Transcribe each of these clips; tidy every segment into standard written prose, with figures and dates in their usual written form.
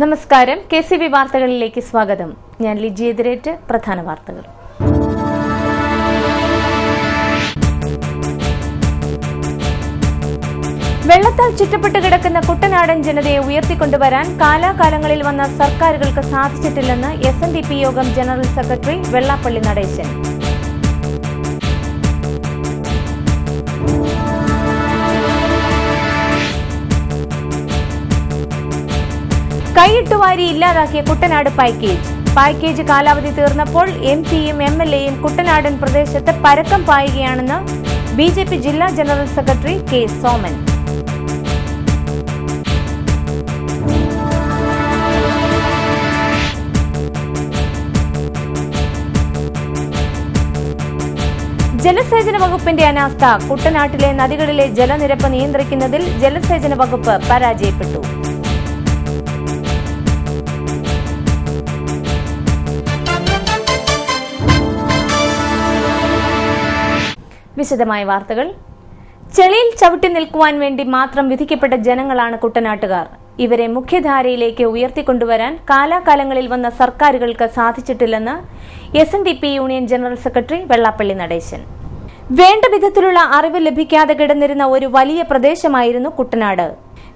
നമസ്കാരം. KCB വാർത്തകളിലേക്ക് സ്വാഗതം. ഞാൻ ലിജി എതിരേറ്റ്. പ്രധാന വാർത്തകൾ. വെള്ളത്താൽ ചുറ്റപ്പെട്ട് കിടക്കുന്ന കുട്ടനാടൻ ജനതയെ ഉയർത്തിക്കൊണ്ടുവരാൻ കാലാകാലങ്ങളിൽ വന്ന സർക്കാരുകൾക്ക് സാധിച്ചിട്ടില്ലെന്ന് SNDP യോഗം ജനറൽ സെക്രട്ടറി വെള്ളാപ്പള്ളി നടേശൻ. കൈയിട്ടുവാരി ഇല്ലാതാക്കിയ കുട്ടനാട് പാക്കേജ് കാലാവധി തീർന്നപ്പോൾ MPയും MLAയും കുട്ടനാടൻ പ്രദേശത്ത് പരക്കം പായുകയാണെന്ന് BJP ജില്ലാ ജനറൽ സെക്രട്ടറി K. സോമൻ. ജലസേചന വകുപ്പിന്റെ അനാസ്ഥ. കുട്ടനാട്ടിലെ നദികളിലെ ജലനിരപ്പ് നിയന്ത്രിക്കുന്നതിൽ ജലസേചന വകുപ്പ് പരാജയപ്പെട്ടു. വിശദമായ വാർത്തകൾ. ചെളിയിൽ ചവിട്ടി നിൽക്കുവാൻ വേണ്ടി മാത്രം വിധിക്കപ്പെട്ട ജനങ്ങളാണ് കുട്ടനാട്ടുകാർ. ഇവരെ മുഖ്യധാരയിലേക്ക് ഉയർത്തിക്കൊണ്ടുവരാൻ കാലാകാലങ്ങളിൽ വന്ന സർക്കാരുകൾക്ക് സാധിച്ചിട്ടില്ലെന്ന് SNDP union general secretary Vellappally Natesan. വേണ്ട വിധത്തിലുള്ള അറിവ് ലഭിക്കാതെ കിടന്നിരുന്ന ഒരു വലിയ പ്രദേശമായിരുന്നു കുട്ടനാട്.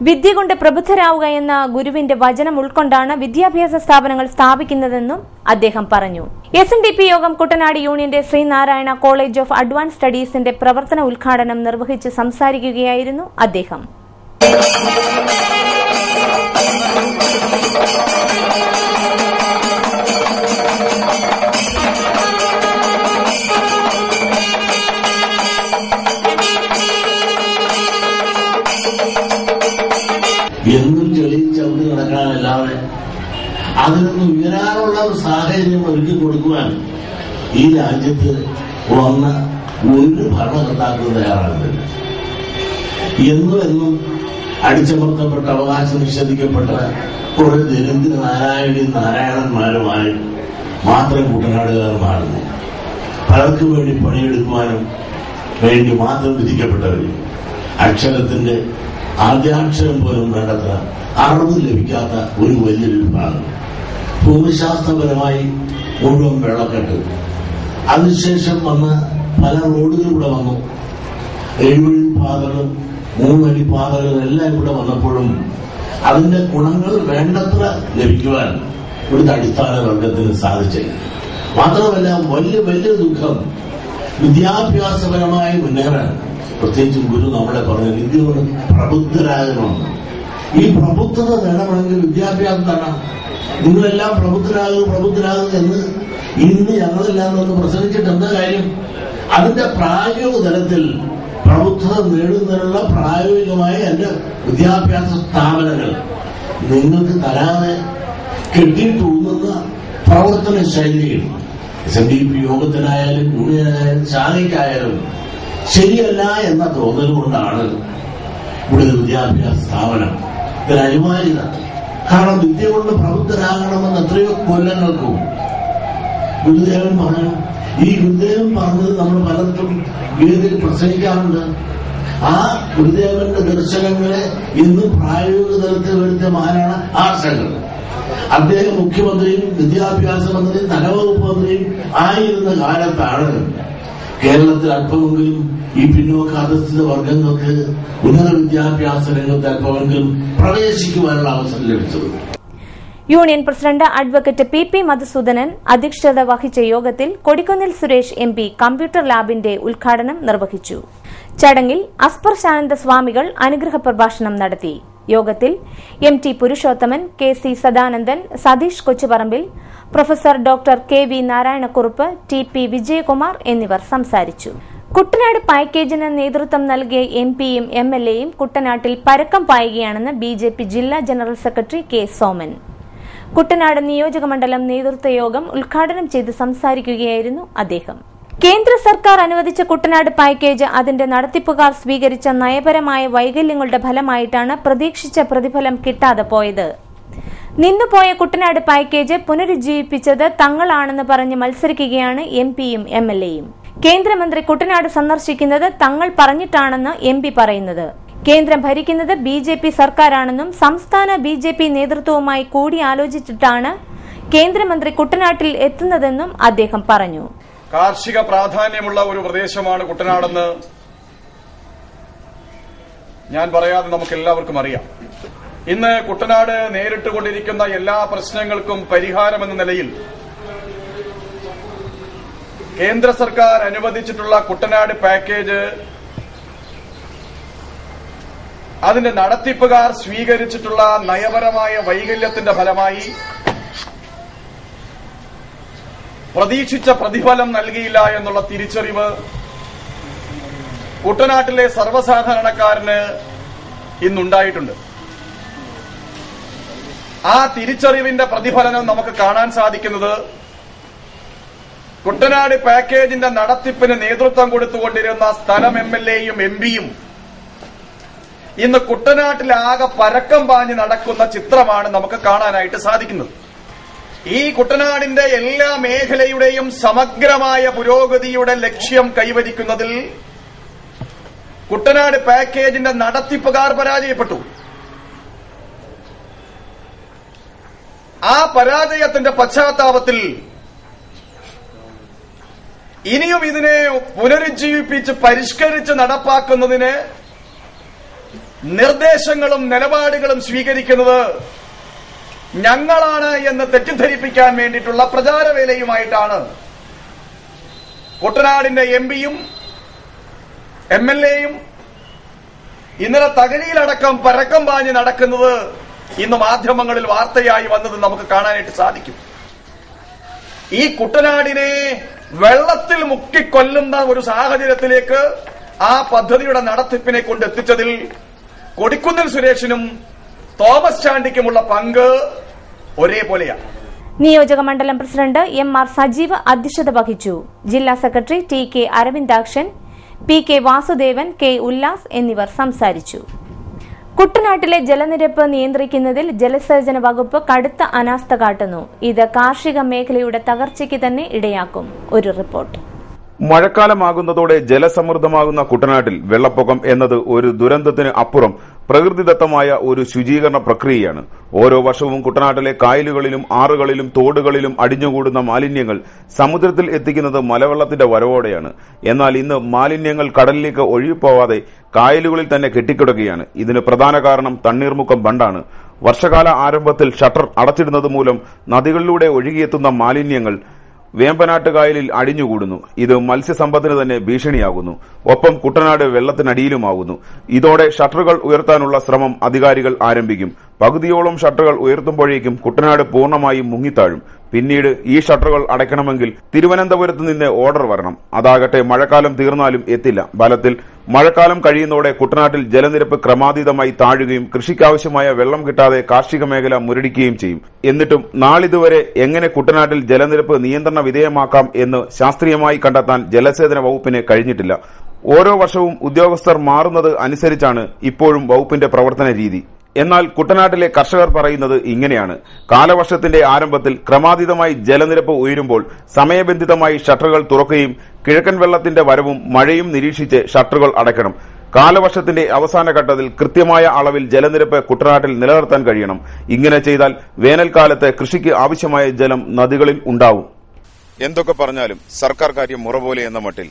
വിദ്യ കൊണ്ട് പ്രബുദ്ധരാവുക എന്ന ഗുരുവിന്റെ വചനം ഉൾക്കൊണ്ടാണ് വിദ്യാഭ്യാസ സ്ഥാപനങ്ങൾ സ്ഥാപിക്കുന്നതെന്നും അദ്ദേഹം പറഞ്ഞു. SNDP യോഗം കുട്ടനാട് യൂണിയന്റെ ശ്രീനാരായണ കോളേജ് ഓഫ് അഡ്വാൻസ് സ്റ്റഡീസിന്റെ പ്രവർത്തന ഉദ്ഘാടനം നിർവഹിച്ച് സംസാരിക്കുകയായിരുന്നു അദ്ദേഹം. എന്നും ചെളിയിൽ ചവിട്ടി നടക്കാനല്ലാതെ അതിൽ നിന്ന് ഉയരാനുള്ള ഒരു സാഹചര്യം ഒരുക്കി കൊടുക്കുവാൻ ഈ രാജ്യത്ത് വന്ന ഒരു ഭരണകർത്താക്കളും തയ്യാറാകുന്നില്ല. എന്നും അടിച്ചമർത്തപ്പെട്ട അവകാശം നിഷേധിക്കപ്പെട്ട കുറെ ദരിദ്ര നാരായണന്മാരുമായി മാത്രം കുട്ടനാടുകാർ മാറുന്നു. പലർക്കു വേണ്ടി പണിയെടുക്കുവാനും വേണ്ടി മാത്രം വിധിക്കപ്പെട്ടവരും അക്ഷരത്തിന്റെ ആദ്യാക്ഷരം പോലും വേണ്ടത്ര അറിവ് ലഭിക്കാത്ത ഒരു വലിയൊരു വിഭാഗം. ഭൂമിശാസ്ത്രപരമായി മുഴുവൻ വെള്ളക്കെട്ട്, അതിനുശേഷം വന്ന് പല റോഡുകളിലൂടെ വന്നു. 7 വഴി പാതകളും 3 വഴി പാതകളും എല്ലാം ഇവിടെ വന്നപ്പോഴും അതിന്റെ ഗുണങ്ങൾ വേണ്ടത്ര ലഭിക്കുവാൻ ഇവിടുത്തെ അടിസ്ഥാന വർഗത്തിന് സാധിച്ചില്ല. മാത്രമല്ല, വലിയ ദുഃഖം വിദ്യാഭ്യാസപരമായി മുന്നേറാൻ, പ്രത്യേകിച്ചും ഗുരു നമ്മളെ പറഞ്ഞു വിദ്യ കൊണ്ട് പ്രബുദ്ധരാകണമെന്ന്. ഈ പ്രബുദ്ധത നേടണമെങ്കിൽ വിദ്യാഭ്യാസം തന്നെ. നിങ്ങളെല്ലാം പ്രബുദ്ധരാകുക എന്ന് ഇന്ന് ഞങ്ങളെല്ലാം ഒന്ന് പ്രസംഗിച്ചിട്ട് എന്താ കാര്യം? അതിന്റെ പ്രായോഗിക തലത്തിൽ പ്രബുദ്ധത നേടുന്നതിനുള്ള പ്രായോഗികമായ എന്റെ വിദ്യാഭ്യാസ സ്ഥാപനങ്ങൾ നിങ്ങൾക്ക് തരാതെ കെട്ടിയിട്ടൂന്നുന്ന പ്രവർത്തന ശൈലികൾ SNDP യോഗത്തിനായാലും യൂണിയനായാലും ശാഖയ്ക്കായാലും ശരിയല്ല എന്ന തോന്നൽ കൊണ്ടാണ് ഇവിടുത്തെ വിദ്യാഭ്യാസ സ്ഥാപനം ഇതിന് അനിവാര്യത. കാരണം വിദ്യ കൊണ്ട് പ്രബുദ്ധരാകണമെന്ന് എത്രയോ കൊല്ലങ്ങൾക്കും ഗുരുദേവൻ പറഞ്ഞു. ഈ ഗുരുദേവൻ പറഞ്ഞത് നമ്മൾ പലർക്കും വേദിയിൽ പ്രസംഗിക്കാറുണ്ട്. ആ ഗുരുദേവന്റെ ദർശനങ്ങളെ ഇന്ന് പ്രായോഗിക തലത്തിൽ വരുത്തിയമാരാണ് ആശകൾ. അദ്ദേഹം മുഖ്യമന്ത്രിയും വിദ്യാഭ്യാസ മന്ത്രിയും ധനവകുപ്പ് മന്ത്രിയും ആയിരുന്ന കാലത്താണ് കേരളത്തിൽ അല്പമെങ്കിലും ഈ പിന്നോക്കാധസ്ഥിത വർഗങ്ങൾക്ക് ഉന്നത വിദ്യാഭ്യാസ രംഗത്ത് അല്പമെങ്കിലും പ്രവേശിക്കുവാനുള്ള അവസരം ലഭിച്ചത്. Union president advocate PP Madhusoodanan അധ്യക്ഷത വഹിച്ച യോഗത്തിൽ കൊടിക്കുന്നിൽ സുരേഷ് MP കമ്പ്യൂട്ടർ ലാബിന്റെ ഉദ്ഘാടനം നിർവഹിച്ചു. ചടങ്ങിൽ അസ്പർ ശാനന്ദ സ്വാമികൾ അനുഗ്രഹ പ്രഭാഷണം നടത്തി. യോഗത്തിൽ MT Purushothaman, KC Sadanandan, Satheesh Kochuparambil, professor doctor KV Narayanakurup, TP Vijayakumar എന്നിവർ സംസാരിച്ചു. കുട്ടനാട് പാക്കേജിന് നേതൃത്വം നൽകിയ MPയും MLAയും കുട്ടനാട്ടിൽ പരക്കം പായുകയാണെന്ന് BJP ജില്ലാ general secretary K. Soman. Kuttanad നിയോജക മണ്ഡലം നേതൃത്വ യോഗം ഉദ്ഘാടനം ചെയ്ത് സംസാരിക്കുകയായിരുന്നു അദ്ദേഹം. കേന്ദ്ര സർക്കാർ അനുവദിച്ച കുട്ടനാട് പാക്കേജ് അതിന്റെ നടത്തിപ്പുകാർ സ്വീകരിച്ച നയപരമായ വൈകല്യങ്ങളുടെ ഫലമായിട്ടാണ് പ്രതീക്ഷിച്ച പ്രതിഫലം കിട്ടാതെ പോയത്. നിന്നുപോയ കുട്ടനാട് പാക്കേജ് പുനരുജ്ജീവിപ്പിച്ചത് തങ്ങളാണെന്ന് പറഞ്ഞ് മത്സരിക്കുകയാണ് MPയും MLAയും. കേന്ദ്രമന്ത്രി കുട്ടനാട് സന്ദർശിക്കുന്നത് തങ്ങൾ പറഞ്ഞിട്ടാണെന്ന് MP പറയുന്നത്. കേന്ദ്രം ഭരിക്കുന്നത് BJP സർക്കാരാണെന്നും സംസ്ഥാന BJP നേതൃത്വവുമായി കൂടിയാലോചിച്ചിട്ടാണ് കേന്ദ്രമന്ത്രി കുട്ടനാട്ടിൽ എത്തുന്നതെന്നും അദ്ദേഹം പറഞ്ഞു. കാർഷിക പ്രാധാന്യമുള്ള ഒരു പ്രദേശമാണ് കുട്ടനാടെന്ന് ഞാൻ പറയാതെ നമുക്കെല്ലാവർക്കും അറിയാം. ഇന്ന് കുട്ടനാട് നേരിട്ടുകൊണ്ടിരിക്കുന്ന എല്ലാ പ്രശ്നങ്ങൾക്കും പരിഹാരമെന്ന നിലയിൽ കേന്ദ്ര സർക്കാർ അനുവദിച്ചിട്ടുള്ള കുട്ടനാട് പാക്കേജ് അതിന്റെ നടത്തിപ്പുകാർ സ്വീകരിച്ചിട്ടുള്ള നയപരമായ വൈകല്യത്തിന്റെ ഫലമായി പ്രതീക്ഷിച്ച പ്രതിഫലം നൽകിയില്ല എന്നുള്ള തിരിച്ചറിവ് കുട്ടനാട്ടിലെ സർവ്വസാധാരണക്കാരന് ഇന്നുണ്ടായിട്ടുണ്ട്. ആ തിരിച്ചറിവിന്റെ പ്രതിഫലനം നമുക്ക് കാണാൻ സാധിക്കുന്നത് കുട്ടനാട് പാക്കേജിന്റെ നടത്തിപ്പിന് നേതൃത്വം കൊടുത്തുകൊണ്ടിരുന്ന സ്ഥലം MLAയും MP യും ഇന്ന് കുട്ടനാട്ടിലാകെ പരക്കം പാഞ്ഞ് നടക്കുന്ന ചിത്രമാണ് നമുക്ക് കാണാനായിട്ട് സാധിക്കുന്നത്. ഈ കുട്ടനാടിന്റെ എല്ലാ മേഖലയുടെയും സമഗ്രമായ പുരോഗതിയുടെ ലക്ഷ്യം കൈവരിക്കുന്നതിൽ കുട്ടനാട് പാക്കേജിന്റെ നടത്തിപ്പുകാർ പരാജയപ്പെട്ടു. ആ പരാജയത്തിന്റെ പശ്ചാത്തലത്തിൽ ഇനിയും ഇതിനെ പുനരുജ്ജീവിപ്പിച്ച് പരിഷ്കരിച്ച് നടപ്പാക്കുന്നതിന് നിർദ്ദേശങ്ങളും നിലപാടുകളും സ്വീകരിക്കുന്നത് ഞങ്ങളാണ് എന്ന് തെറ്റിദ്ധരിപ്പിക്കാൻ വേണ്ടിയിട്ടുള്ള പ്രചാരവേലയുമായിട്ടാണ് കുട്ടനാടിന്റെ MPയും MLAയും ഇന്നലെ തകഴിയിലടക്കം പരക്കം പാഞ്ഞ് നടക്കുന്നത് ഇന്ന് മാധ്യമങ്ങളിൽ വാർത്തയായി വന്നത് നമുക്ക് കാണാനായിട്ട് സാധിക്കും. ഈ കുട്ടനാടിനെ വെള്ളത്തിൽ മുക്കിക്കൊല്ലുന്ന ഒരു സാഹചര്യത്തിലേക്ക് ആ പദ്ധതിയുടെ നടത്തിപ്പിനെ കൊണ്ടെത്തിച്ചതിൽ കൊടിക്കുന്നിൽ സുരേഷിനും തോമസ് ചാണ്ടിക്കുമുള്ള പങ്ക് ഒരേപോലെയാണ്. നിയോജക മണ്ഡലം പ്രസിഡന്റ് MR സജീവ് അധ്യക്ഷത വഹിച്ചു. ജില്ലാ secretary TK Aravindakshan, PK Vasudevan, K Ullas എന്നിവർ സംസാരിച്ചു. കുട്ടനാട്ടിലെ ജലനിരപ്പ് നിയന്ത്രിക്കുന്നതിൽ ജലസേചന വകുപ്പ് കടുത്ത അനാസ്ഥ കാട്ടുന്നു. ഇത് കാർഷിക മേഖലയുടെ തകർച്ചയ്ക്ക് തന്നെ ഇടയാക്കും. ഒരു റിപ്പോർട്ട്. മഴക്കാലമാകുന്നതോടെ ജലസമൃദ്ധമാകുന്ന കുട്ടനാട്ടിൽ വെള്ളപ്പൊക്കം എന്നത് ഒരു ദുരന്തത്തിന് അപ്പുറം പ്രകൃതിദത്തമായ ഒരു ശുചീകരണ പ്രക്രിയയാണ്. ഓരോ വർഷവും കുട്ടനാട്ടിലെ കായലുകളിലും ആറുകളിലും തോടുകളിലും അടിഞ്ഞുകൂടുന്ന മാലിന്യങ്ങൾ സമുദ്രത്തിൽ എത്തിക്കുന്നത് മലവെള്ളത്തിന്റെ വരവോടെയാണ്. എന്നാൽ ഇന്ന് മാലിന്യങ്ങൾ കടലിലേക്ക് ഒഴുകിപ്പോവാതെ കായലുകളിൽ തന്നെ കെട്ടിക്കിടക്കുകയാണ്. ഇതിന് പ്രധാന കാരണം തണ്ണീർമുക്കം ബണ്ടാണ്. വർഷകാല ആരംഭത്തിൽ ഷട്ടർ അടച്ചിടുന്നത് മൂലം നദികളിലൂടെ ഒഴുകിയെത്തുന്ന മാലിന്യങ്ങൾ വേമ്പനാട്ട് കായലിൽ അടിഞ്ഞുകൂടുന്നു. ഇത് മത്സ്യസമ്പത്തിന് തന്നെ ഭീഷണിയാകുന്നു. ഒപ്പം കുട്ടനാട് വെള്ളത്തിനടിയിലുമാകുന്നു. ഇതോടെ ഷട്ടറുകൾ ഉയർത്താനുള്ള ശ്രമം അധികാരികൾ ആരംഭിക്കും. പകുതിയോളം ഷട്ടറുകൾ ഉയർത്തുമ്പോഴേക്കും കുട്ടനാട് പൂർണ്ണമായും മുങ്ങിത്താഴും. പിന്നീട് ഈ ഷട്ടറുകൾ അടയ്ക്കണമെങ്കിൽ തിരുവനന്തപുരത്ത് നിന്ന് ഓർഡർ വരണം. അതാകട്ടെ മഴക്കാലം തീർന്നാലും എത്തില്ല. ഫലത്തിൽ മഴക്കാലം കഴിയുന്നതോടെ കുട്ടനാട്ടിൽ ജലനിരപ്പ് ക്രമാതീതമായി താഴുകയും കൃഷിക്കാവശ്യമായ വെള്ളം കിട്ടാതെ കാർഷിക മേഖല മുരടിക്കുകയും ചെയ്യും. എന്നിട്ടും നാളിതുവരെ എങ്ങനെ കുട്ടനാട്ടിൽ ജലനിരപ്പ് നിയന്ത്രണ വിധേയമാക്കാം എന്ന് ശാസ്ത്രീയമായി കണ്ടെത്താൻ ജലസേചന വകുപ്പിന് കഴിഞ്ഞിട്ടില്ല. ഓരോ വർഷവും ഉദ്യോഗസ്ഥർ മാറുന്നത് അനുസരിച്ചാണ് ഇപ്പോഴും വകുപ്പിന്റെ പ്രവർത്തന രീതി. എന്നാൽ കുട്ടനാട്ടിലെ കർഷകർ പറയുന്നത് ഇങ്ങനെയാണ്. കാലവർഷത്തിന്റെ ആരംഭത്തിൽ ക്രമാതീതമായി ജലനിരപ്പ് ഉയരുമ്പോൾ സമയബന്ധിതമായി ഷട്ടറുകൾ തുറക്കുകയും കിഴക്കൻ വെള്ളത്തിന്റെ വരവും മഴയും നിരീക്ഷിച്ച് ഷട്ടറുകൾ അടയ്ക്കണം. കാലവർഷത്തിന്റെ അവസാന ഘട്ടത്തിൽ കൃത്യമായ അളവിൽ ജലനിരപ്പ് കുട്ടനാട്ടിൽ നിലനിർത്താൻ കഴിയണം. ഇങ്ങനെ ചെയ്താൽ വേനൽക്കാലത്ത് കൃഷിക്ക് ആവശ്യമായ ജലം നദികളിൽ ഉണ്ടാവും. എന്തൊക്കെ പറഞ്ഞാലും സർക്കാർ കാര്യം മുറ പോലെ എന്ന മട്ടിൽ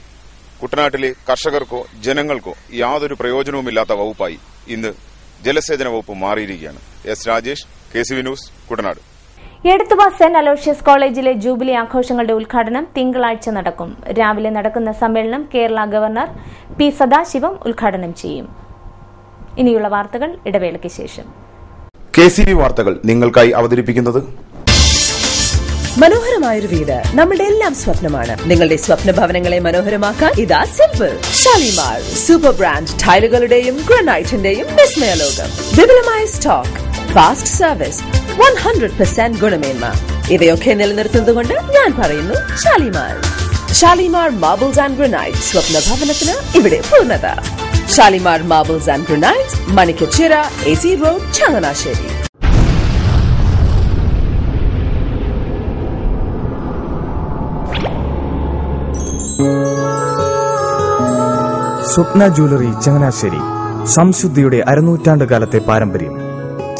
കുട്ടനാട്ടിലെ കർഷകർക്കോ ജനങ്ങൾക്കോ യാതൊരു പ്രയോജനവുമില്ലാത്ത വകുപ്പായി ഇന്ന് ജലസേചന വകുപ്പ് മാറിയിരിക്കുകയാണ്. S Rajesh, KCV news, Kuttanad. Edathua saint Aloysius കോളേജിലെ ജൂബിലി ആഘോഷങ്ങളുടെ ഉദ്ഘാടനം തിങ്കളാഴ്ച നടക്കും. രാവിലെ നടക്കുന്ന സമ്മേളനം കേരള ഗവർണർ P സദാശിവം ഉദ്ഘാടനം ചെയ്യും. ഇനിയുള്ള വാർത്തകൾ ഇടവേളയ്ക്ക് ശേഷം. KCV വാർത്തകൾ നിങ്ങൾക്കായി അവതരിപ്പിക്കുന്നത് മനോഹരമായൊരു വീട് നമ്മുടെ എല്ലാം സ്വപ്നമാണ്. നിങ്ങളുടെ സ്വപ്ന ഭവനങ്ങളെ മനോഹരമാക്കാൻ ഇതാ സിമ്പിൾ. ഷാലിമാർ സൂപ്പർ ബ്രാൻഡ് ടൈലുകളുടെയും ഗ്രാനൈറ്റിന്റെയും വിസ്മയ ലോകം. വിപുലമായ സ്റ്റോക്ക്, ഫാസ്റ്റ് സർവീസ്, 100% ഗുണമേന്മ ഇവയൊക്കെ നിലനിർത്തുന്നതുകൊണ്ട് ഞാൻ പറയുന്നു Shalimar. Shalimar marbles and granite. സ്വപ്ന ഭവനത്തിന് ഇവിടെ പൂർണ്ണത. Shalimar marbles and granite, Manikkachira, AC road, Changanassery. Swapna jewellery Changanassery. സംശുദ്ധിയുടെ അരനൂറ്റാണ്ട് കാലത്തെ പാരമ്പര്യം.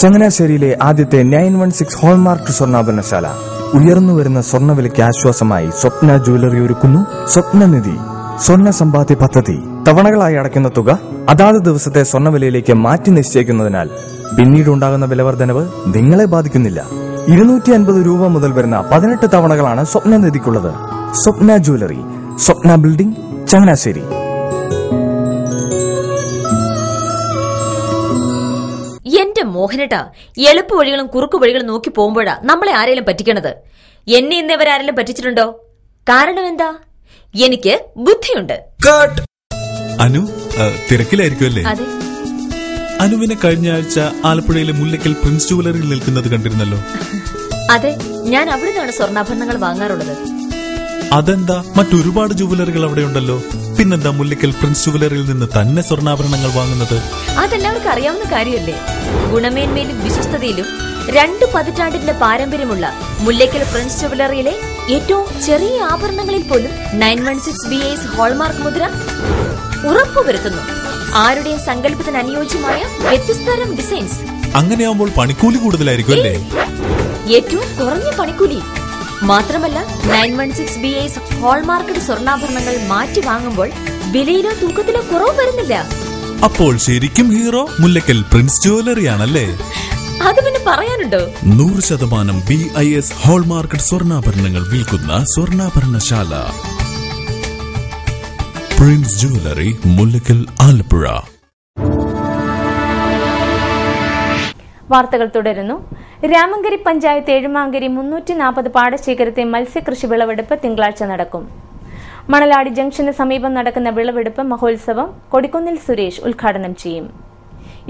ചങ്ങനാശ്ശേരിയിലെ ആദ്യത്തെ 916 ഹോൾമാർക്ക് സ്വർണ്ണാഭരണശാല. ഉയർന്നുവരുന്ന സ്വർണ്ണവിലയ്ക്ക് ആശ്വാസമായി സ്വപ്ന ജ്വല്ലറി ഒരുക്കുന്നു സ്വപ്നനിധി സ്വർണ്ണ സമ്പാദ്യ പദ്ധതി. തവണകളായി അടയ്ക്കുന്ന തുക അതാത് ദിവസത്തെ സ്വർണ്ണവിലയിലേക്ക് മാറ്റി നിശ്ചയിക്കുന്നതിനാൽ പിന്നീടുണ്ടാകുന്ന വിലവർദ്ധനവ് നിങ്ങളെ ബാധിക്കുന്നില്ല. 250 രൂപ മുതൽ വരുന്ന 18 തവണകളാണ് സ്വപ്നനിധിക്കുള്ളത്. സ്വപ്ന ജ്വല്ലറി, സ്വപ്ന ബിൽഡിംഗ്, ചങ്ങനാശ്ശേരി. എന്റെ മോഹനേട്ടാ, എളുപ്പ വഴികളും കുറുക്കു വഴികളും നോക്കി പോകുമ്പോഴാ നമ്മളെ ആരെങ്കിലും പറ്റിക്കണത്. എന്നെ ഇന്നേവരാരെങ്കിലും പറ്റിച്ചിട്ടുണ്ടോ? കാരണം എന്താ? എനിക്ക് ബുദ്ധിയുണ്ട്. അനു തിരക്കിലായിരിക്കുമല്ലേ? അതെ. അനുവിനെ കഴിഞ്ഞ ആഴ്ച ആലപ്പുഴയിലെ മുല്ലക്കൽ പ്രിൻസ് ജുവലറിയിൽ നിൽക്കുന്നത് കണ്ടിരുന്നല്ലോ. അതെ, ഞാൻ അവിടെ നിന്നാണ് സ്വർണ്ണാഭരണങ്ങൾ വാങ്ങാറുള്ളത്. അതെന്താ, മറ്റൊരുപാട് ജുവലറികൾ അവിടെ ഉണ്ടല്ലോ. പിന്നെന്താ മുല്ലക്കൽ പ്രിൻസ് ജുവലറിയിൽ നിന്ന് തന്നെ സ്വർണ്ണാഭരണങ്ങൾ വാങ്ങുന്നത്? അതെല്ലാവർക്കും അറിയാവുന്ന കാര്യമല്ലേ. ഗുണമേന്മയിലും വിശ്വസ്തതയിലും 2 പതിറ്റാണ്ടിന്റെ പാരമ്പര്യമുള്ള മുല്ലക്കൽ പ്രിൻസ് ജുവലറിയിലെ ഏറ്റവും ചെറിയ ആഭരണങ്ങളിൽ പോലും 916 BIS ഹോൾമാർക്ക് മുദ്ര ഉറപ്പുവരുത്തുന്നു. ആരുടെയും സങ്കല്പത്തിന് അനുയോജ്യമായ വ്യത്യസ്തതരം ഡിസൈൻസ്. അങ്ങനെയാവുമ്പോൾ പണിക്കൂലി കൂടുതലായിരിക്കും അല്ലേ? ഏറ്റവും കുറഞ്ഞ പണിക്കൂലി. മാത്രമല്ല 916 BIS ഹോൾമാർക്കഡ് സ്വർണ്ണാഭരണങ്ങൾ മാറ്റി വാങ്ങുമ്പോൾ വിലയിലോ തൂക്കത്തിലോ കുറവ് വരുന്നില്ല. അപ്പോൾ ശരിക്കും ഹീറോ മുല്ലക്കൽ പ്രിൻസ് ജുവലറിയാണല്ലേ? അത് പിന്നെ പറയാനുണ്ടോ? 100% BIS ഹോൾമാർക്കഡ് സ്വർണ്ണാഭരണങ്ങൾ വിൽക്കുന്ന സ്വർണ്ണാഭരണശാല പ്രിൻസ് ജുവലറി, മുല്ലക്കൽ, ആലപ്പുഴ. വാർത്തകൾ തുടരുന്നു. രാമങ്കരി പഞ്ചായത്ത് എഴുമാങ്കരി 340 പാടശേഖരത്തെ മത്സ്യകൃഷി വിളവെടുപ്പ് തിങ്കളാഴ്ച നടക്കും. മണലാടി ജംഗ്ഷന് സമീപം നടക്കുന്ന വിളവെടുപ്പ് മഹോത്സവം കൊടിക്കുന്നിൽ സുരേഷ് ഉദ്ഘാടനം ചെയ്യും.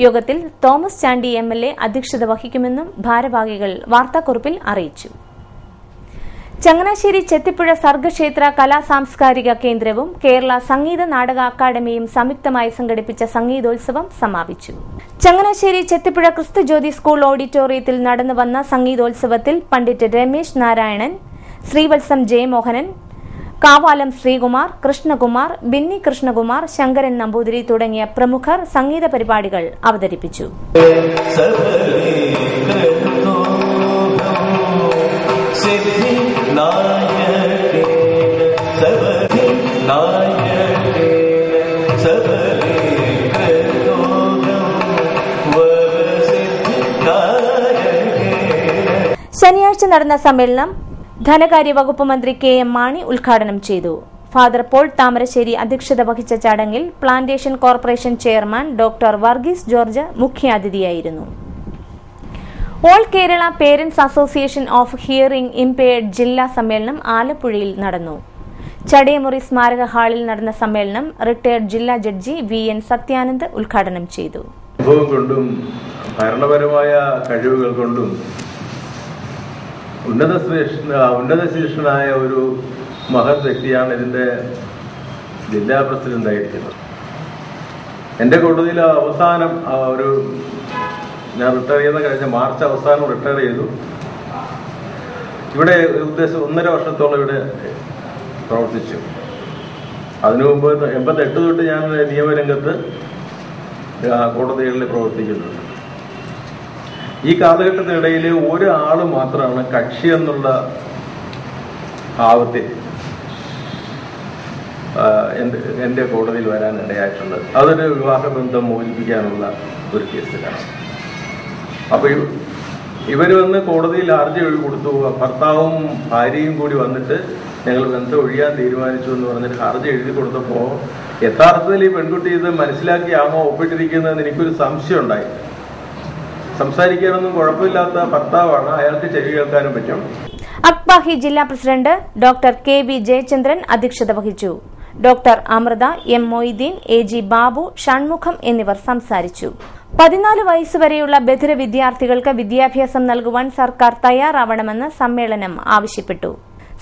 യോഗത്തിൽ തോമസ് ചാണ്ടി MLA അധ്യക്ഷത വഹിക്കുമെന്നും ഭാരവാഹികൾ വാർത്താക്കുറിപ്പിൽ അറിയിച്ചു. ചങ്ങനാശ്ശേരി ചെത്തിപ്പുഴ സർഗക്ഷേത്ര കലാ സാംസ്കാരിക കേന്ദ്രവും കേരള സംഗീത നാടക അക്കാദമിയും സംയുക്തമായി സംഘടിപ്പിച്ച സംഗീതോത്സവം സമാപിച്ചു. ചങ്ങനാശ്ശേരി ചെത്തിപ്പുഴ ക്രിസ്തുജ്യോതി സ്കൂൾ ഓഡിറ്റോറിയത്തിൽ നടന്നുവന്ന സംഗീതോത്സവത്തിൽ പണ്ഡിറ്റ് രമേശ് നാരായണൻ, ശ്രീവത്സം ജയമോഹനൻ, കാവാലം ശ്രീകുമാർ, കൃഷ്ണകുമാർ, ബിന്നി കൃഷ്ണകുമാർ, ശങ്കരൻ നമ്പൂതിരി തുടങ്ങിയ പ്രമുഖർ സംഗീത പരിപാടികൾ അവതരിപ്പിച്ചു. ശനിയാഴ്ച നടന്ന സമ്മേളനം ധനകാര്യ വകുപ്പ് മന്ത്രി KM മാണി ഉദ്ഘാടനം ചെയ്തു. ഫാദർ പോൾ താമരശ്ശേരി അധ്യക്ഷത വഹിച്ച ചടങ്ങിൽ plantation corporation chairman doctor Varghese George മുഖ്യാതിഥിയായിരുന്നു. All Kerala parents association of hearing impaired ജില്ലാ സമ്മേളനം ആലപ്പുഴയിൽ നടന്നു. ചടയമുറി സ്മാരക ഹാളിൽ നടന്ന സമ്മേളനം റിട്ടയർഡ് ജില്ലാ ജഡ്ജി VN സത്യാനന്ദ് ഉദ്ഘാടനം ചെയ്തു. അനുഭവം കൊണ്ടും ഭരണപരമായ കഴിവുകൾ കൊണ്ടും ഉന്നതശീർഷനായ ഒരു മഹത് വ്യക്തിയാണ് ഇതിന്റെ ജില്ലാ പ്രസിഡന്റ് ആയിരിക്കുന്നത്. എൻ്റെ കോടതിയിൽ അവസാനം ഞാൻ റിട്ടയർ ചെയ്യുന്ന കഴിഞ്ഞ മാർച്ച് അവസാനം റിട്ടയർ ചെയ്തു. ഇവിടെ ഉദ്ദേശം 1.5 വർഷത്തോളം ഇവിടെ പ്രവർത്തിച്ചു. അതിനു മുമ്പ് 88 തൊട്ട് ഞാൻ നിയമരംഗത്ത് കോടതികളിൽ പ്രവർത്തിക്കുന്നുണ്ട്. ഈ കാലഘട്ടത്തിനിടയിൽ ഒരാൾ മാത്രമാണ് കക്ഷി എന്നുള്ള ഭാവത്തിൽ എൻ്റെ കോടതിയിൽ വരാൻ ഇടയായിട്ടുള്ളത്. അതൊരു വിവാഹബന്ധം മോചിപ്പിക്കാനുള്ള ഒരു കേസിലാണ്. അപ്പോൾ ഇവർ വന്ന് കോടതിയിൽ ഹർജി കൊടുത്തു. ഭർത്താവും ഭാര്യയും കൂടി വന്നിട്ട് ഞങ്ങൾ ബന്ധം ഒഴിയാൻ തീരുമാനിച്ചു എന്ന് പറഞ്ഞിട്ട് ഹർജി എഴുതി കൊടുത്തപ്പോൾ യഥാർത്ഥത്തിൽ ഈ പെൺകുട്ടി ഇത് മനസ്സിലാക്കിയാണോ ഒപ്പിട്ടിരിക്കുന്നതെന്ന് എനിക്കൊരു സംശയം ഉണ്ടായി. സംസാരിക്കാനൊന്നും കുഴപ്പമില്ലാത്ത ഭർത്താവാണ്, അയാൾക്ക് ചെവി കേൾക്കാനും പറ്റും. അക്ബാഹി ജില്ലാ പ്രസിഡന്റ് ഡോക്ടർ KV ജയചന്ദ്രൻ അധ്യക്ഷത വഹിച്ചു. Doctor Amritha, M Moitheen, AG Babu, Shanmugham എന്നിവർ സംസാരിച്ചു. 14 വയസ്സുവരെയുള്ള ബധിര വിദ്യാർത്ഥികൾക്ക് വിദ്യാഭ്യാസം നൽകുവാൻ സർക്കാർ തയ്യാറാവണമെന്ന് സമ്മേളനം ആവശ്യപ്പെട്ടു.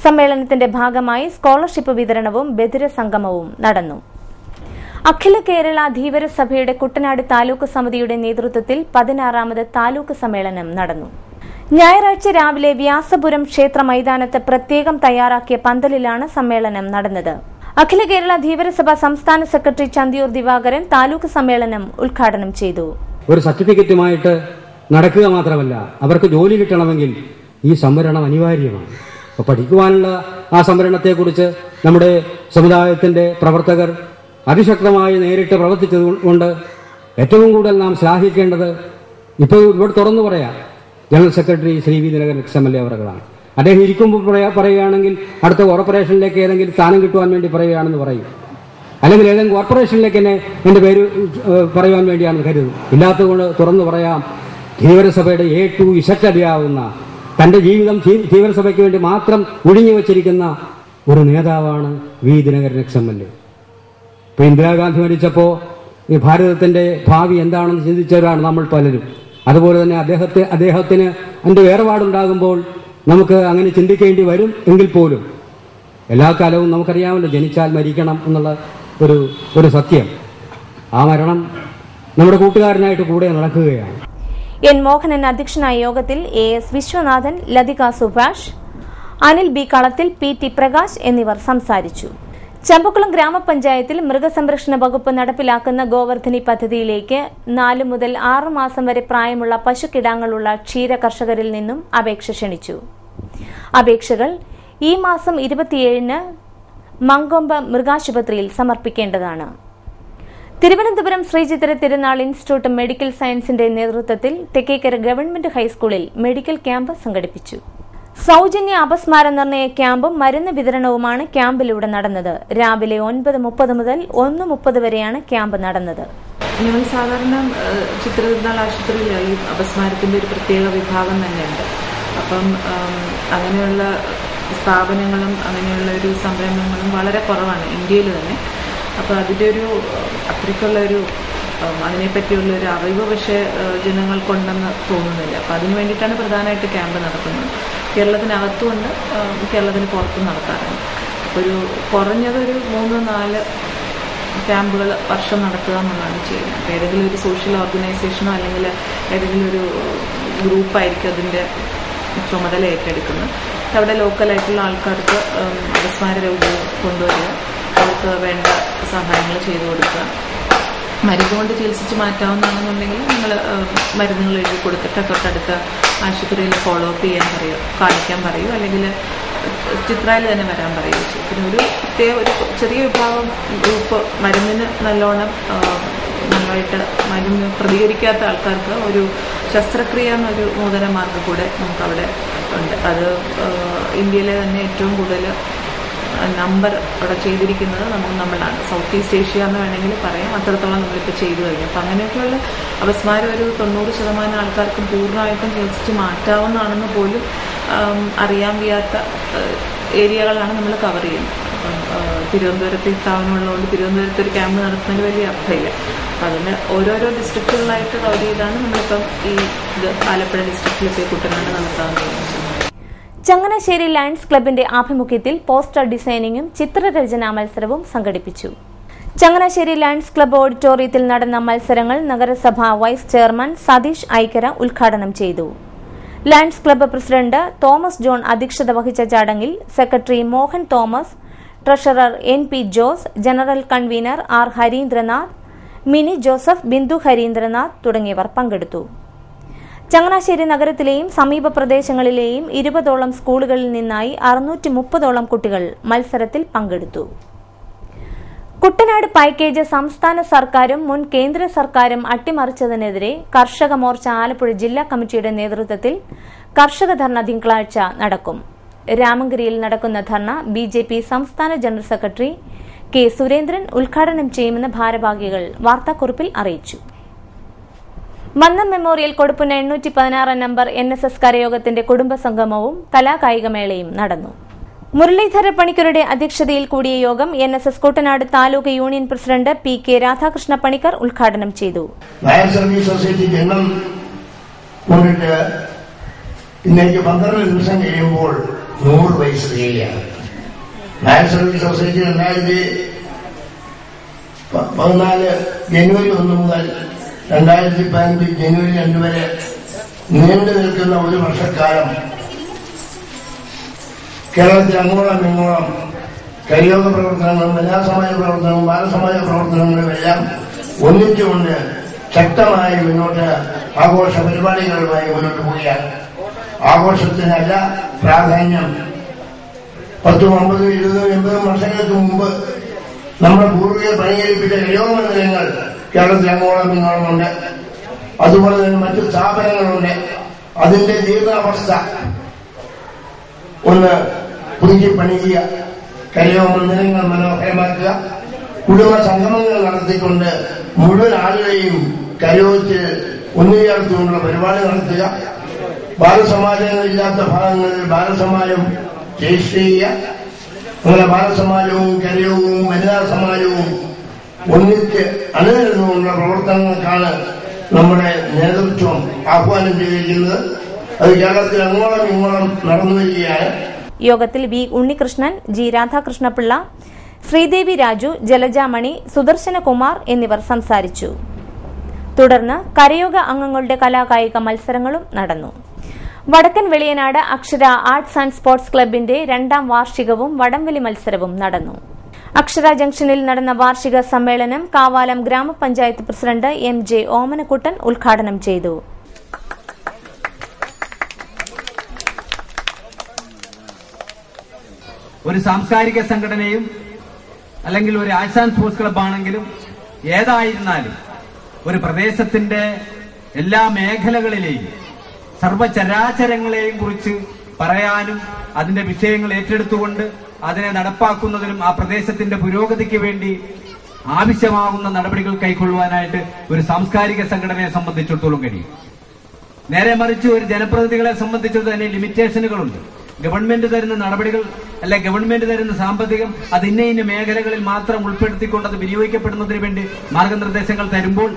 സമ്മേളനത്തിന്റെ ഭാഗമായി സ്കോളർഷിപ്പ് വിതരണവും ബധിര സംഗമവും നടന്നു. അഖില കേരള ധീവര സഭയുടെ കുട്ടനാട് താലൂക്ക് സമിതിയുടെ നേതൃത്വത്തിൽ 16ാമത് താലൂക്ക് സമ്മേളനം നടന്നു. ഞായറാഴ്ച രാവിലെ വ്യാസപുരം ക്ഷേത്ര മൈതാനത്ത് പ്രത്യേകം തയ്യാറാക്കിയ പന്തലിലാണ് സമ്മേളനം നടന്നത്. അഖില കേരള ധീവരസഭ സംസ്ഥാന സെക്രട്ടറി ചന്തിയൂർ ദിവാകരൻ താലൂക്ക് സമ്മേളനം ഉദ്ഘാടനം ചെയ്തു. ഒരു സർട്ടിഫിക്കറ്റുമായിട്ട് നടക്കുക മാത്രമല്ല, അവർക്ക് ജോലി കിട്ടണമെങ്കിൽ ഈ സംവരണം അനിവാര്യമാണ്. അപ്പോൾ പഠിക്കുവാനുള്ള ആ സംവരണത്തെക്കുറിച്ച് നമ്മുടെ സമുദായത്തിന്റെ പ്രവർത്തകർ അതിശക്തമായി നേരിട്ട് പ്രവർത്തിച്ചതുകൊണ്ട് ഏറ്റവും കൂടുതൽ നാം ശ്ലാഘിക്കേണ്ടത് ഇപ്പോൾ ഇവിടെ തുറന്നു പറയാം general secretary Shri V Dinakaran XMLA അവர்களാണ്. അദ്ദേഹം ഇരിക്കുമ്പോൾ പറയുകയാണെങ്കിൽ അടുത്ത കോർപ്പറേഷനിലേക്ക് ഏതെങ്കിലും സ്ഥാനം കിട്ടുവാൻ വേണ്ടി പറയുകയാണെന്ന് പറയും, അല്ലെങ്കിൽ ഏതെങ്കിലും കോർപ്പറേഷനിലേക്ക് തന്നെ എൻ്റെ പേര് പറയുവാൻ വേണ്ടിയാണെന്ന് കരുതും. ഇല്ലാത്തതുകൊണ്ട് തുറന്നു പറയാം, ധീവരസഭയുടെ A to Z അറിയാവുന്ന, തന്റെ ജീവിതം ധീവരസഭയ്ക്ക് വേണ്ടി മാത്രം ഒഴിഞ്ഞു വച്ചിരിക്കുന്ന ഒരു നേതാവാണ് വി ദിനകരൻ XMLA. ഇപ്പൊ ഇന്ദിരാഗാന്ധി മരിച്ചപ്പോൾ ഈ ഭാരതത്തിന്റെ ഭാവി എന്താണെന്ന് ചിന്തിച്ചവരാണ് നമ്മൾ പലരും. അതുപോലെ തന്നെ അദ്ദേഹത്തിന് അതിന്റെ വേർപാടുണ്ടാകുമ്പോൾ നമുക്ക് അങ്ങനെ ചിന്തിക്കേണ്ടി വരും. എങ്കിൽ പോലും എല്ലാ കാലവും നമുക്കറിയാമല്ലോ, ജനിച്ചാൽ മരിക്കണം എന്നുള്ള ഒരു സത്യം. ആ മരണം നമ്മുടെ കൂട്ടുകാരനായിട്ട് കൂടെ നടക്കുകയാണ്. എൻ മോഹനൻ അധ്യക്ഷനായ യോഗത്തിൽ AS വിശ്വനാഥൻ, ലതിക സുഭാഷ്, അനിൽ B കളത്തിൽ, PT പ്രകാശ് എന്നിവർ സംസാരിച്ചു. ചമ്പക്കുളം ഗ്രാമപഞ്ചായത്തിൽ മൃഗസംരക്ഷണ വകുപ്പ് നടപ്പിലാക്കുന്ന ഗോവർദ്ധനി പദ്ധതിയിലേക്ക് 4 മുതൽ 6 മാസം വരെ പ്രായമുള്ള പശുക്കിടാങ്ങളുള്ള ക്ഷീര കർഷകരിൽ നിന്നും അപേക്ഷ ക്ഷണിച്ചു. അപേക്ഷകൾ ഈ മാസം 27-ന് മങ്കൊമ്പ് മൃഗാശുപത്രിയിൽ സമർപ്പിക്കേണ്ടതാണ്. തിരുവനന്തപുരം ശ്രീചിത്തിര തിരുനാൾ ഇൻസ്റ്റിറ്റ്യൂട്ട് മെഡിക്കൽ സയൻസിന്റെ നേതൃത്വത്തിൽ തെക്കേക്കര ഗവൺമെന്റ് ഹൈസ്കൂളിൽ മെഡിക്കൽ ക്യാമ്പ് സംഘടിപ്പിച്ചു. സൌജന്യ അപസ്മാര നിർണയ ക്യാമ്പും മരുന്ന് വിതരണവുമാണ് ക്യാമ്പിലൂടെ നടന്നത്. രാവിലെ 9:30 മുതൽ 1:30 വരെയാണ് ക്യാമ്പ് നടന്നത്. ഞങ്ങൾ സാധാരണ ചിത്രതിരുനാൾ ആശുപത്രിയിൽ ഈ അപസ്മാരത്തിന്റെ ഒരു പ്രത്യേക വിഭാഗം തന്നെയുണ്ട്. അപ്പം അങ്ങനെയുള്ള സ്ഥാപനങ്ങളും അങ്ങനെയുള്ള ഒരു സംരംഭങ്ങളും വളരെ കുറവാണ് ഇന്ത്യയിൽ തന്നെ. അപ്പോൾ അതിൻ്റെ അത്രയ്ക്കുള്ളൊരു അതിനെപ്പറ്റിയുള്ളൊരു അറിവ് പക്ഷേ ജനങ്ങൾക്കുണ്ടെന്ന് തോന്നുന്നില്ല. അപ്പോൾ അതിനു വേണ്ടിയിട്ടാണ് പ്രധാനമായിട്ട് ക്യാമ്പ് നടത്തുന്നത്. കേരളത്തിനകത്തുമുണ്ട്, കേരളത്തിന് പുറത്തും നടത്താറുണ്ട്. ഒരു കുറഞ്ഞതൊരു 3-4 ക്യാമ്പുകൾ വർഷം നടത്തുക എന്നുള്ളതാണ് ചെയ്യുന്നത്. അപ്പോൾ ഏതെങ്കിലും ഒരു സോഷ്യൽ ഓർഗനൈസേഷനോ അല്ലെങ്കിൽ ഏതെങ്കിലും ഒരു ഗ്രൂപ്പായിരിക്കും അതിൻ്റെ ചുമതല ഏറ്റെടുക്കുന്നത്. അവിടെ ലോക്കലായിട്ടുള്ള ആൾക്കാർക്ക് അപസ്മാര രോഗികൾ കൊണ്ടുവരിക, അവർക്ക് വേണ്ട സഹായങ്ങൾ ചെയ്തു കൊടുക്കുക. മരുന്ന് കൊണ്ട് ചികിത്സിച്ച് മാറ്റാവുന്നതാണെന്നുണ്ടെങ്കിൽ നിങ്ങൾ മരുന്നുകൾ എഴുതി കൊടുത്തിട്ട് തൊട്ടടുത്ത ആശുപത്രിയിൽ ഫോളോ അപ്പ് ചെയ്യാൻ പറയും, കാണിക്കാൻ പറയൂ, അല്ലെങ്കിൽ ചിത്രയിൽ തന്നെ വരാൻ പറയൂ. പിന്നെ ഒരു ചെറിയ വിഭാഗം ഗ്രൂപ്പ് മരുന്നിന് നന്നായിട്ട് മരുന്ന് പ്രതികരിക്കാത്ത ആൾക്കാർക്ക് ഒരു ശസ്ത്രക്രിയ എന്നൊരു നൂതന മാർഗ്ഗം കൂടെ നമുക്കവിടെ ഉണ്ട്. അത് ഇന്ത്യയിലെ തന്നെ ഏറ്റവും കൂടുതൽ നമ്പർ അവിടെ ചെയ്തിരിക്കുന്നത് നമ്മളാണ്. സൗത്ത് ഈസ്റ്റ് ഏഷ്യ എന്ന് വേണമെങ്കിൽ പറയാം. അത്രത്തോളം നമ്മളിപ്പോൾ ചെയ്തു കഴിഞ്ഞു. അപ്പം അങ്ങനെയൊക്കെയുള്ള അപസ്മാരം ഒരു 90% ആൾക്കാർക്കും പൂർണ്ണമായിട്ടും ചികിത്സിച്ച് മാറ്റാവുന്നതാണെന്ന് പോലും അറിയാൻ വയ്യാത്ത ഏരിയകളാണ് നമ്മൾ കവർ ചെയ്യുന്നത്. അപ്പം തിരുവനന്തപുരത്ത് സ്ഥാപനമുള്ളതുകൊണ്ട് തിരുവനന്തപുരത്ത് ഒരു ക്യാമ്പ് നടത്തുന്നതിന് വലിയ അർത്ഥമില്ല. അപ്പം അതിന് ഓരോരോ ഡിസ്ട്രിക്റ്റുകളായിട്ട് കവർ ചെയ്താണ് നമ്മളിപ്പം ആലപ്പുഴ ഡിസ്ട്രിക്റ്റിലൊക്കെ കുട്ടനാട് നടത്താവുന്നത്. ചങ്ങനാശ്ശേരി ലയൺസ് ക്ലബിന്റെ ആഭിമുഖ്യത്തിൽ പോസ്റ്റർ ഡിസൈനിങ്ങും ചിത്രരചനാ മത്സരവും സംഘടിപ്പിച്ചു. ചങ്ങനാശ്ശേരി ലയൺസ് ക്ലബ് ഓഡിറ്റോറിയത്തിൽ നടന്ന മത്സരങ്ങൾ നഗരസഭ വൈസ് ചെയർമാൻ സതീഷ് ഐക്കര ഉദ്ഘാടനം ചെയ്തു. Lions club president Thomas John അധ്യക്ഷത വഹിച്ച ചടങ്ങിൽ secretary Mohan Thomas, treasurer NP Jose, general convener R Harindranath, Mini Joseph, Bindu Harindranath തുടങ്ങിയവർ പങ്കെടുത്തു. ചങ്ങനാശ്ശേരി നഗരത്തിലെയും സമീപ പ്രദേശങ്ങളിലെയും 20ഓളം സ്കൂളുകളിൽ നിന്നായി 630ഓളം കുട്ടികൾ മത്സരത്തിൽ പങ്കെടുത്തു. കുട്ടനാട് പാക്കേജ് സംസ്ഥാന സർക്കാരും മുൻ കേന്ദ്ര സർക്കാരും അട്ടിമറിച്ചതിനെതിരെ കർഷക മോർച്ച ആലപ്പുഴ ജില്ലാ കമ്മിറ്റിയുടെ നേതൃത്വത്തിൽ കർഷക ധർണ തിങ്കളാഴ്ച നടക്കും. രാമങ്കരിയിൽ നടക്കുന്ന ധർണ BJP സംസ്ഥാന ജനറൽ സെക്രട്ടറി K സുരേന്ദ്രൻ ഉദ്ഘാടനം ചെയ്യുമെന്ന് ഭാരവാഹികൾ വാർത്താക്കുറിപ്പിൽ അറിയിച്ചു. മന്നം മെമ്മോറിയൽ കൊടുപ്പുന്ന 816 നമ്പർ NSS കരയോഗത്തിന്റെ കുടുംബസംഗമവും കലാകായികമേളയും നടന്നു. മുരളീധര പണിക്കരുടെ അധ്യക്ഷതയിൽ കൂടിയ യോഗം NSS Kuttanad taluk union president PK Radhakrishna Panicker ഉദ്ഘാടനം ചെയ്തു. നായർ സർവീസ് സൊസൈറ്റി ജനറൽ കൂടിയിട്ട് ഇന്നേക്ക് 12 ദിവസം കഴിയുമ്പോൾ 100 വയസ്സ് തികയാണ്. നായർ സർവീസ് സൊസൈറ്റി 2014 ജനുവരി 1 മുതൽ 2015 ജനുവരി 2 വരെ നീണ്ടു നിൽക്കുന്ന ഒരു വർഷക്കാലം കേരളത്തിൽ അങ്ങോളം ഇങ്ങോളം കരിയോഗ പ്രവർത്തനങ്ങളും വനിതാസമാജ പ്രവർത്തനവും ബാലസമാജ പ്രവർത്തനങ്ങളും എല്ലാം ഒന്നിച്ചുകൊണ്ട് ശക്തമായി മുന്നോട്ട് ആഘോഷ പരിപാടികളുമായി മുന്നോട്ട് പോവുകയാണ്. ആഘോഷത്തിനല്ല പ്രാധാന്യം. 10, 50, 20, 80 വർഷങ്ങൾക്ക് മുമ്പ് നമ്മുടെ പൂർവികർ പണികഴിപ്പിച്ച കരിയോഗ മന്ദിരങ്ങൾ കേരളത്തിൽ അങ്ങോളം ഇങ്ങോളമുണ്ട്. അതുപോലെ തന്നെ മറ്റു സ്ഥാപനങ്ങളുണ്ട്. അതിന്റെ ജീർണാവസ്ഥ ഒന്ന് പുതുക്കി പണിയുക, കരിയോഗ മന്ദിരങ്ങൾ മനോഹരമാക്കുക, കുടുംബ സംഗമങ്ങൾ നടത്തിക്കൊണ്ട് മുഴുവൻ ആളുകളെയും കരയോച്ച് ഒന്നുചേർത്തുകൊണ്ടുള്ള പരിപാടി നടത്തുക, ബാലസമാജങ്ങളില്ലാത്ത ഭാഗങ്ങളിൽ ബാലസമാജം രജിസ്റ്റർ ചെയ്യുക. അങ്ങനെ ബാലസമാജവും കരയോഗവും വനിതാ സമാജവും ഒന്നിച്ച് അണിനിരന്നുകൊണ്ടുള്ള പ്രവർത്തനങ്ങൾക്കാണ് നമ്മുടെ നേതൃത്വം ആഹ്വാനം ചെയ്തിരിക്കുന്നത്. അത് കേരളത്തിൽ അങ്ങോളം ഇങ്ങോളം നടന്നു വരികയാണ്. യോഗത്തിൽ വി ഉണ്ണികൃഷ്ണൻ, ജി രാധാകൃഷ്ണപിള്ള, ശ്രീദേവി രാജു, ജലജാമണി, സുദർശനകുമാർ എന്നിവർ സംസാരിച്ചു. തുടർന്ന് കരയോഗ അംഗങ്ങളുടെ കലാകായിക മത്സരങ്ങളും നടന്നു. വടക്കൻ വെളിയനാട് അക്ഷര ആർട്സ് ആൻഡ് സ്പോർട്സ് ക്ലബിന്റെ 2ാം വാർഷികവും വടംവലി മത്സരവും നടന്നു. അക്ഷര ജംഗ്ഷനിൽ നടന്ന വാർഷിക സമ്മേളനം കാവാലം ഗ്രാമപഞ്ചായത്ത് പ്രസിഡന്റ് MJ ഓമനക്കുട്ടൻ ഉദ്ഘാടനം ചെയ്തു. ഒരു സാംസ്കാരിക സംഘടനയും അല്ലെങ്കിൽ ഒരു ആർട്സ് ആൻഡ് സ്പോർട്സ് ക്ലബ്ബാണെങ്കിലും ഏതായിരുന്നാലും ഒരു പ്രദേശത്തിന്റെ എല്ലാ മേഖലകളിലെയും സർവചരാചരങ്ങളെയും കുറിച്ച് പറയാനും അതിന്റെ വിഷയങ്ങൾ ഏറ്റെടുത്തുകൊണ്ട് അതിനെ നടപ്പാക്കുന്നതിനും ആ പ്രദേശത്തിന്റെ പുരോഗതിക്ക് വേണ്ടി ആവശ്യമാകുന്ന നടപടികൾ കൈക്കൊള്ളുവാനായിട്ട് ഒരു സാംസ്കാരിക സംഘടനയെ സംബന്ധിച്ചിടത്തോളം കഴിയും. നേരെ മറിച്ച് ഒരു ജനപ്രതിനിധികളെ സംബന്ധിച്ച് തന്നെ ലിമിറ്റേഷനുകളുണ്ട്. ഗവൺമെന്റ് തരുന്ന നടപടികൾ അല്ലെ ഗവൺമെന്റ് തരുന്ന സാമ്പത്തികം അത് ഇന്ന മേഖലകളിൽ മാത്രം ഉൾപ്പെടുത്തിക്കൊണ്ട് അത് വിനിയോഗിക്കപ്പെടുന്നതിന് വേണ്ടി മാർഗനിർദ്ദേശങ്ങൾ തരുമ്പോൾ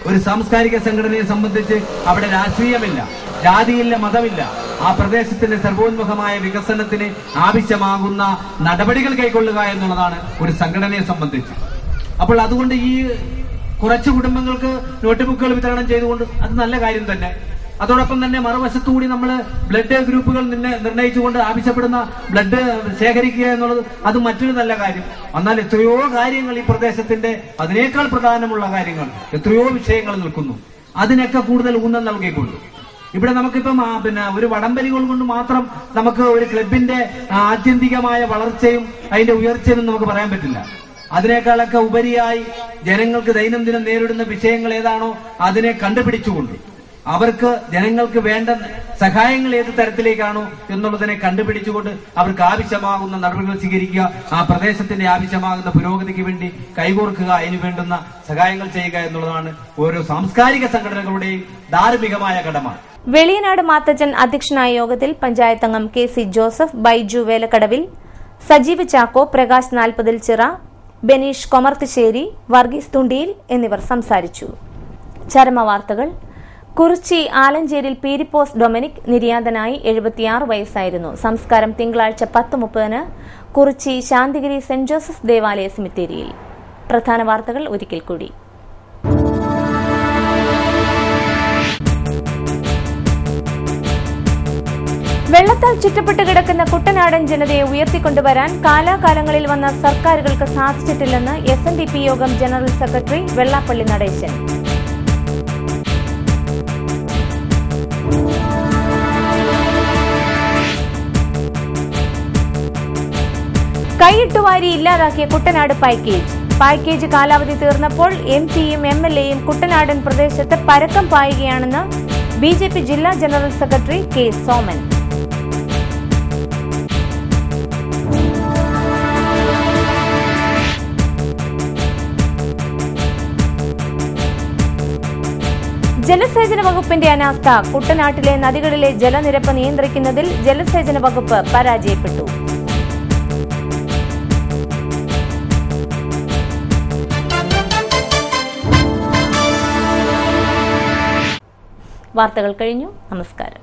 ഒരു സാംസ്കാരിക സംഘടനയെ സംബന്ധിച്ച് അവിടെ രാഷ്ട്രീയമില്ല, ജാതിയില്ല, മതമില്ല. ആ പ്രദേശത്തിന്റെ സർവോന്മുഖമായ വികസനത്തിന് ആവശ്യമാകുന്ന നടപടികൾ കൈക്കൊള്ളുക എന്നുള്ളതാണ് ഒരു സംഘടനയെ സംബന്ധിച്ച്. അപ്പോൾ അതുകൊണ്ട് ഈ കുറച്ച് കുടുംബങ്ങൾക്ക് നോട്ട്ബുക്കുകൾ വിതരണം ചെയ്തുകൊണ്ട് അത് നല്ല കാര്യം തന്നെ. അതോടൊപ്പം തന്നെ മറുവശത്തുകൂടി നമ്മൾ ബ്ലഡ് ഗ്രൂപ്പുകൾ നിർണയിച്ചുകൊണ്ട് ആവശ്യപ്പെടുന്ന ബ്ലഡ് ശേഖരിക്കുക എന്നുള്ളത് അത് മറ്റൊരു നല്ല കാര്യം. എന്നാൽ എത്രയോ കാര്യങ്ങൾ ഈ പ്രദേശത്തിന്റെ അതിനേക്കാൾ പ്രധാനമുള്ള കാര്യങ്ങൾ എത്രയോ വിഷയങ്ങൾ നിൽക്കുന്നു. അതിനൊക്കെ കൂടുതൽ ഊന്നൽ നൽകിക്കൊണ്ട് ഇവിടെ നമുക്കിപ്പം ഒരു വടംവലികൾ കൊണ്ട് മാത്രം നമുക്ക് ഒരു ക്ലബിന്റെ ആത്യന്തികമായ വളർച്ചയും അതിന്റെ ഉയർച്ചയും നമുക്ക് പറയാൻ പറ്റില്ല. അതിനേക്കാളൊക്കെ ഉപരിയായി ജനങ്ങൾക്ക് ദൈനംദിനം നേരിടുന്ന വിഷയങ്ങൾ ഏതാണോ അതിനെ കണ്ടുപിടിച്ചുകൊണ്ട് അവർക്ക് ജനങ്ങൾക്ക് വേണ്ട സഹായങ്ങൾ ഏത് തരത്തിലേക്കാണോ എന്നുള്ളതിനെ കണ്ടുപിടിച്ചുകൊണ്ട് അവർക്ക് ആവശ്യമാകുന്ന നടപടികൾ സ്വീകരിക്കുക, ആ പ്രദേശത്തിന്റെ ആവശ്യമാകുന്ന പുരോഗതിക്ക് വേണ്ടി കൈകോർക്കുക, അതിനു വേണ്ടുന്ന സഹായങ്ങൾ ചെയ്യുക എന്നുള്ളതാണ് ഓരോ സാംസ്കാരിക സംഘടനകളുടെയും ധാർമ്മികമായ കടമ. വെളിയനാട് മാത്തച്ചൻ അധ്യക്ഷനായ യോഗത്തിൽ പഞ്ചായത്ത് അംഗം KC ജോസഫ്, ബൈജു വേലക്കടവിൽ, സജീവ് ചാക്കോ, പ്രകാശ് 40 ചിറ, ബെനീഷ് കൊമർത്തിശ്ശേരി, വർഗീസ് തുണ്ടിയിൽ എന്നിവർ സംസാരിച്ചു. ചരമവാർത്തകൾ. കുറിച്ചി ആലഞ്ചേരിൽ പീരിപ്പോസ് ഡൊമിനിക് നിര്യാതനായി 76 വയസ്സായിരുന്നു. സംസ്കാരം തിങ്കളാഴ്ച 10:30 കുറിച്ചി ശാന്തിഗിരി സെന്റ് ജോസഫ് ദേവാലയ സെമിത്തേരിയിൽ. പ്രധാന വാർത്തകൾ ഒരിക്കൽ കൂടി. വെള്ളത്താൽ ചുറ്റപ്പെട്ട് കിടക്കുന്ന കുട്ടനാടൻ ജനതയെ ഉയർത്തിക്കൊണ്ടുവരാൻ കാലാകാലങ്ങളിൽ വന്ന സർക്കാരുകൾക്ക് സാധിച്ചിട്ടില്ലെന്ന് SNDP യോഗം ജനറൽ സെക്രട്ടറി വെള്ളാപ്പള്ളി നടേശൻ. കൈയിട്ടുവാരി ഇല്ലാതാക്കിയ കുട്ടനാട് പാക്കേജ് കാലാവധി തീർന്നപ്പോൾ MPയും MLAയും കുട്ടനാടൻ പ്രദേശത്ത് പരക്കം പായുകയാണെന്ന് BJP ജില്ലാ ജനറൽ സെക്രട്ടറി K. സോമൻ. ജലസേചന വകുപ്പിന്റെ അനാസ്ഥ. കുട്ടനാട്ടിലെ നദികളിലെ ജലനിരപ്പ് നിയന്ത്രിക്കുന്നതിൽ ജലസേചന വകുപ്പ് പരാജയപ്പെട്ടു. വാർത്തകൾ കഴിഞ്ഞു. നമസ്കാരം.